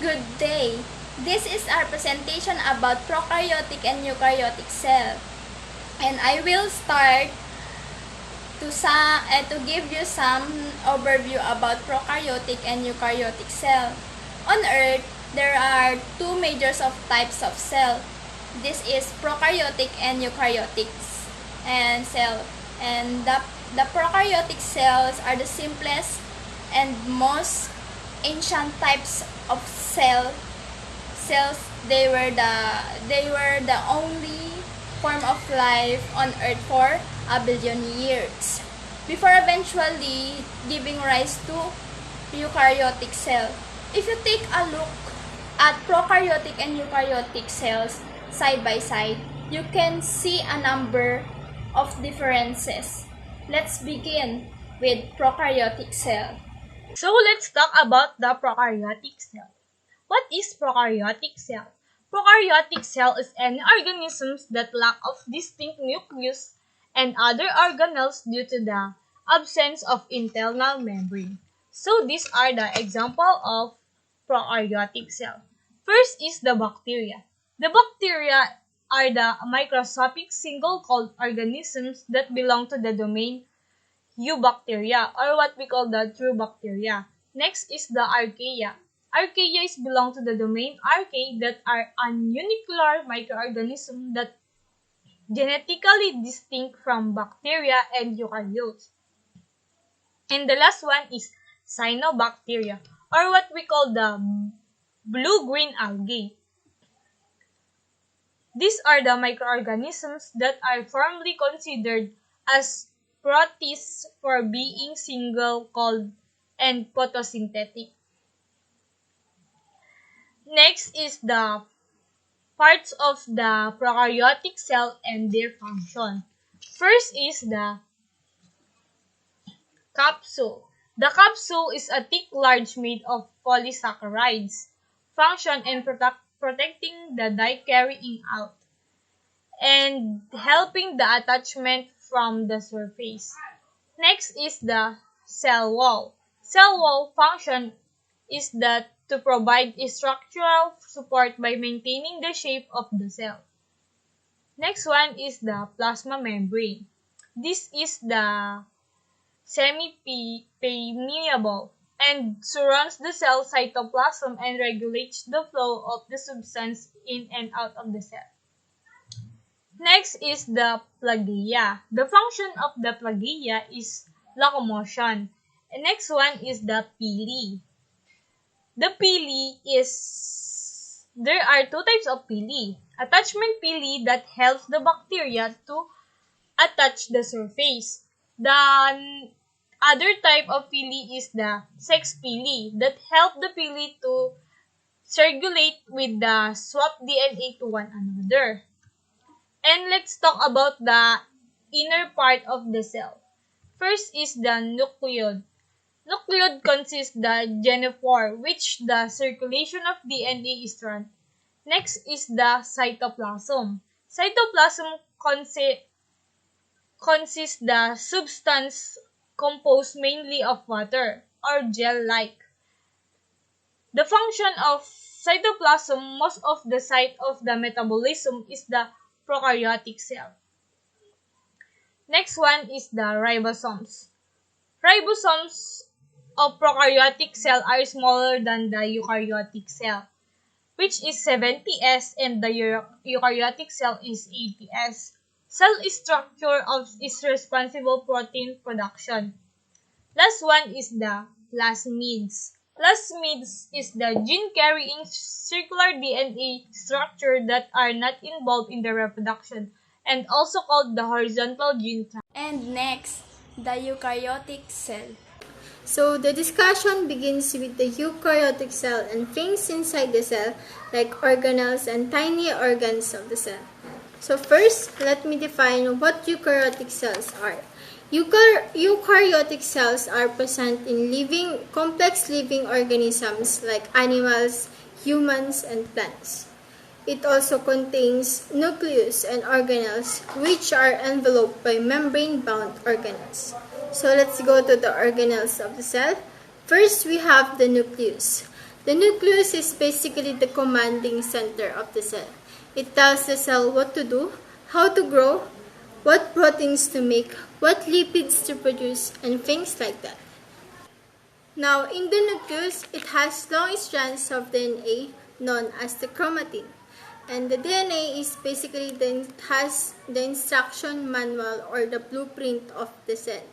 Good day. This is our presentation about prokaryotic and eukaryotic cell. And I will start to give you some overview about prokaryotic and eukaryotic cell. On Earth, there are two major types of cell. This is prokaryotic and eukaryotic and cell. And the prokaryotic cells are the simplest and most ancient types of cells. They were the only form of life on Earth for a billion years before eventually giving rise to eukaryotic cell. If you take a look at prokaryotic and eukaryotic cells side by side, you can see a number of differences. Let's begin with prokaryotic cell. So let's talk about the prokaryotic cell. What is prokaryotic cell? Prokaryotic cell is any organisms that lack of distinct nucleus and other organelles due to the absence of internal membrane. So these are the example of prokaryotic cell. First is the bacteria. The bacteria are the microscopic single-celled organisms that belong to the domain Eubacteria, or what we call the true bacteria. Next is the archaea. Archaea belong to the domain Archaea that are unicellular microorganisms that genetically distinct from bacteria and eukaryotes. And the last one is cyanobacteria, or what we call the blue-green algae. These are the microorganisms that are formally considered as protists for being single-celled and photosynthetic. Next is the parts of the prokaryotic cell and their function. First is the capsule. The capsule is a thick large made of polysaccharides, function and protecting the dye carrying out, and helping the attachment from the surface. Next is the cell wall. Cell wall function is that to provide structural support by maintaining the shape of the cell. Next one is the plasma membrane. This is the semi-permeable and surrounds the cell cytoplasm and regulates the flow of the substance in and out of the cell. Next is the flagella. The function of the flagella is locomotion. And next one is the pili. The pili is, there are two types of pili. Attachment pili that helps the bacteria to attach the surface. The other type of pili is the sex pili that help the pili to circulate with the swap DNA to one another. And let's talk about the inner part of the cell. First is the nucleus. Nucleus consists the genophore, which the circulation of DNA is run. Next is the cytoplasm. Cytoplasm consists the substance composed mainly of water or gel-like. The function of cytoplasm, most of the site of the metabolism is the prokaryotic cell. Next one is the ribosomes. Ribosomes of prokaryotic cell are smaller than the eukaryotic cell, which is 70S, and the eukaryotic cell is 80S. Cell structure is responsible protein production. Last one is the plasmids. Plasmids is the gene-carrying circular DNA structure that are not involved in the reproduction, and also called the horizontal gene tract. And next, the eukaryotic cell. So the discussion begins with the eukaryotic cell and things inside the cell like organelles and tiny organs of the cell. So first, let me define what eukaryotic cells are. Eukaryotic cells are present in complex living organisms like animals, humans, and plants. It also contains nucleus and organelles, which are enveloped by membrane-bound organelles. So let's go to the organelles of the cell. First, we have the nucleus. The nucleus is basically the commanding center of the cell. It tells the cell what to do, how to grow, what proteins to make, what lipids to produce, and things like that. Now, in the nucleus, it has long strands of DNA known as the chromatin. And the DNA is basically has the instruction manual or the blueprint of the cell.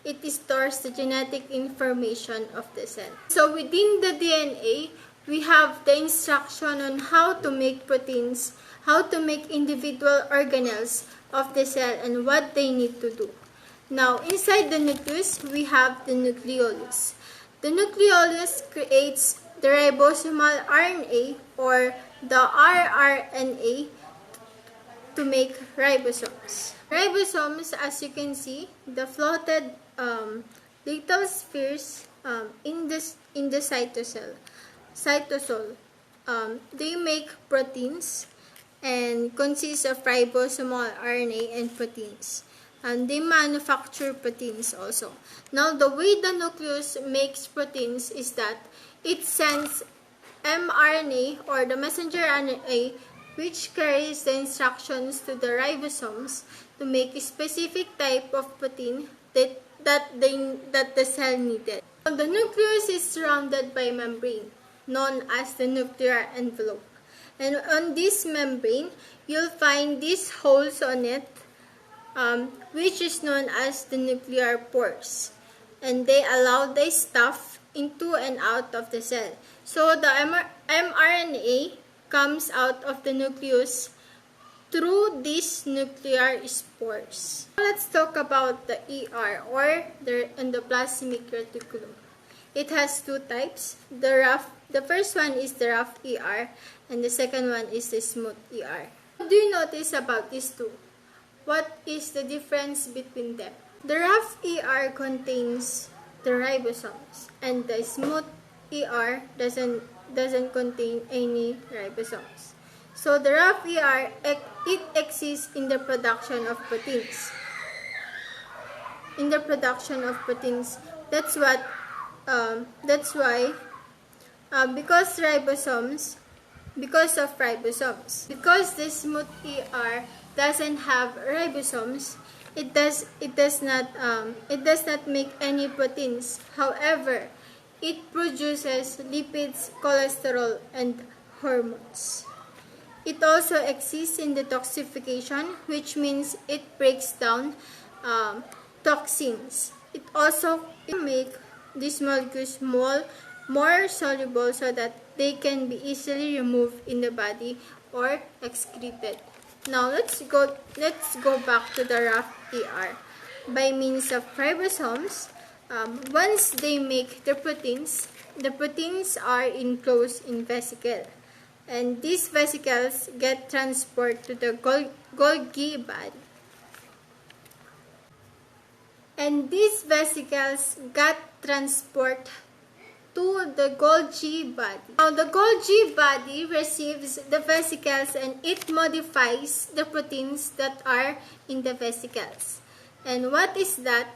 It stores the genetic information of the cell. So within the DNA, we have the instruction on how to make proteins, how to make individual organelles of the cell, and what they need to do. Now, inside the nucleus, we have the nucleolus. The nucleolus creates the ribosomal RNA or the rRNA to make ribosomes. Ribosomes, as you can see, the floated little spheres in the cytosol. They make proteins and consist of ribosomal RNA and proteins. And they manufacture proteins also. Now, the way the nucleus makes proteins is that it sends mRNA or the messenger RNA, which carries the instructions to the ribosomes to make a specific type of protein that the cell needed. Now, the nucleus is surrounded by a membrane known as the nuclear envelope. And on this membrane, you'll find these holes on it, which is known as the nuclear pores. And they allow the stuff into and out of the cell. So the mRNA comes out of the nucleus through these nuclear spores. Now let's talk about the ER or the endoplasmic reticulum. It has two types. The first one is the rough ER and the second one is the smooth ER. What do you notice about these two? What is the difference between them? The rough ER contains the ribosomes and the smooth ER doesn't contain any ribosomes. So the rough ER, it exists in the production of proteins. That's why because the smooth ER doesn't have ribosomes, it does not make any proteins. However, it produces lipids, cholesterol, and hormones. It also exists in detoxification, which means it breaks down toxins. It also makes these molecules more soluble so that they can be easily removed in the body or excreted. Now let's go back to the rough ER. By means of ribosomes, once they make the proteins are enclosed in vesicles. And these vesicles get transported to the Golgi body. And these vesicles got transport to the Golgi body. Now the Golgi body receives the vesicles and it modifies the proteins that are in the vesicles. And what is that?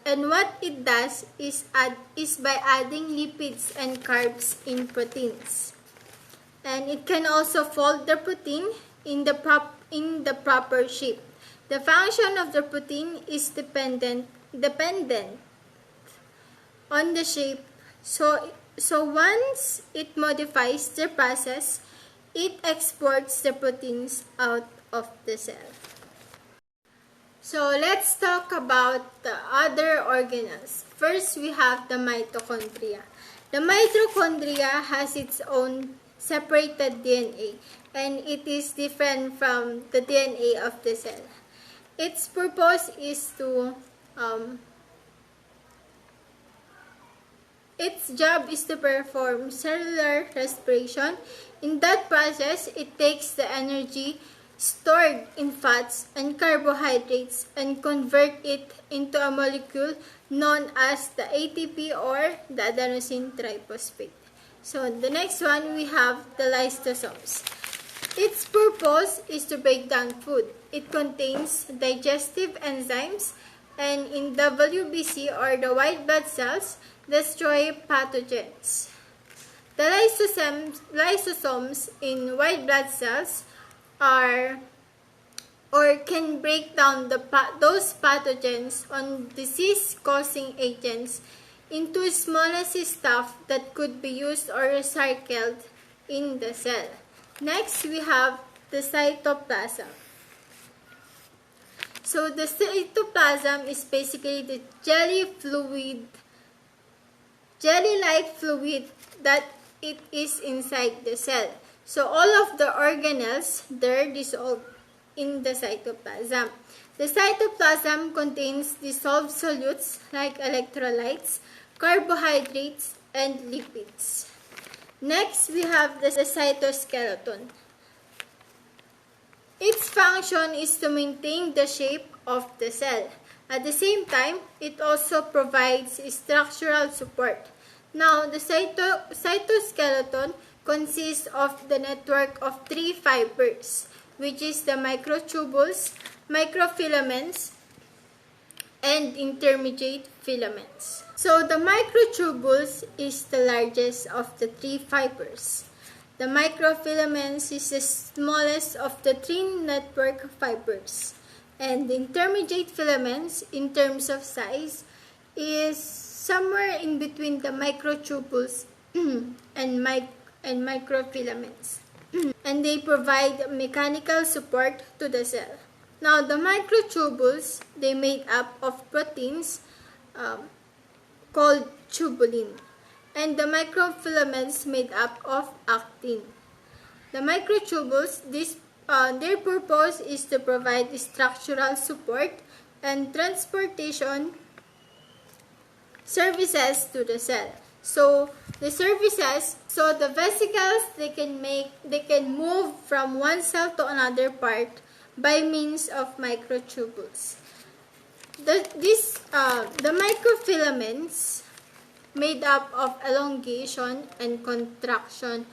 And what it does is by adding lipids and carbs in proteins. And it can also fold the protein in the proper shape. The function of the protein is dependent on the shape. So once it modifies the process, it exports the proteins out of the cell. So let's talk about the other organelles. First, we have the mitochondria. The mitochondria has its own separated DNA, and it is different from the DNA of the cell. Its purpose is to its job is to perform cellular respiration. In that process, it takes the energy stored in fats and carbohydrates and convert it into a molecule known as the ATP or the adenosine triphosphate. So the next one, we have the lysosomes. Its purpose is to break down food. It contains digestive enzymes and in WBC or the white blood cells destroy pathogens. The lysosomes in white blood cells are or can break down those pathogens on disease-causing agents into smallest stuff that could be used or recycled in the cell. Next, we have the cytoplasm. So the cytoplasm is basically the jelly-like fluid that it is inside the cell. So all of the organelles, they're dissolved in the cytoplasm. The cytoplasm contains dissolved solutes like electrolytes, carbohydrates, and lipids. Next, we have the cytoskeleton. Its function is to maintain the shape of the cell. At the same time, it also provides structural support. Now, the cytoskeleton consists of the network of three fibers, which is the microtubules, microfilaments, and intermediate filaments. So the microtubules is the largest of the three fibers. The microfilaments is the smallest of the three network fibers. And the intermediate filaments, in terms of size, is somewhere in between the microtubules and microfilaments. And they provide mechanical support to the cell. Now, the microtubules, they made up of proteins called tubulin, and the microfilaments made up of actin. The microtubules, their purpose is to provide structural support and transportation services to the cell. So the vesicles, they can move from one cell to another part by means of microtubules. The microfilaments, made up of elongation and contraction,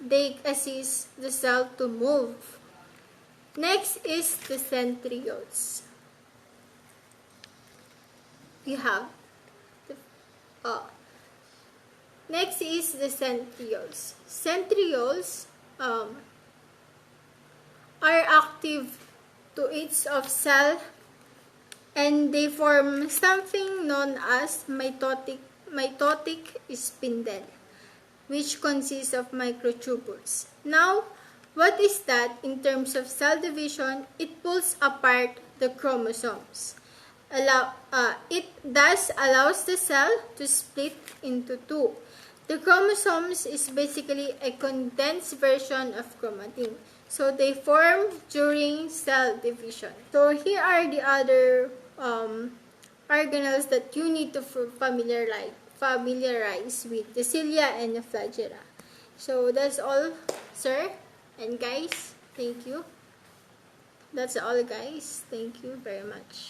they assist the cell to move. Next is the centrioles. Next is the centrioles. Centrioles are active to each of cell, and they form something known as mitotic spindle, which consists of microtubules. Now, what is that in terms of cell division? It pulls apart the chromosomes. It thus allows the cell to split into two. The chromosomes is basically a condensed version of chromatin. So they form during cell division. So here are the other organelles that you need to familiarize with, the cilia and the flagella. So that's all, sir and guys. Thank you. That's all, guys. Thank you very much.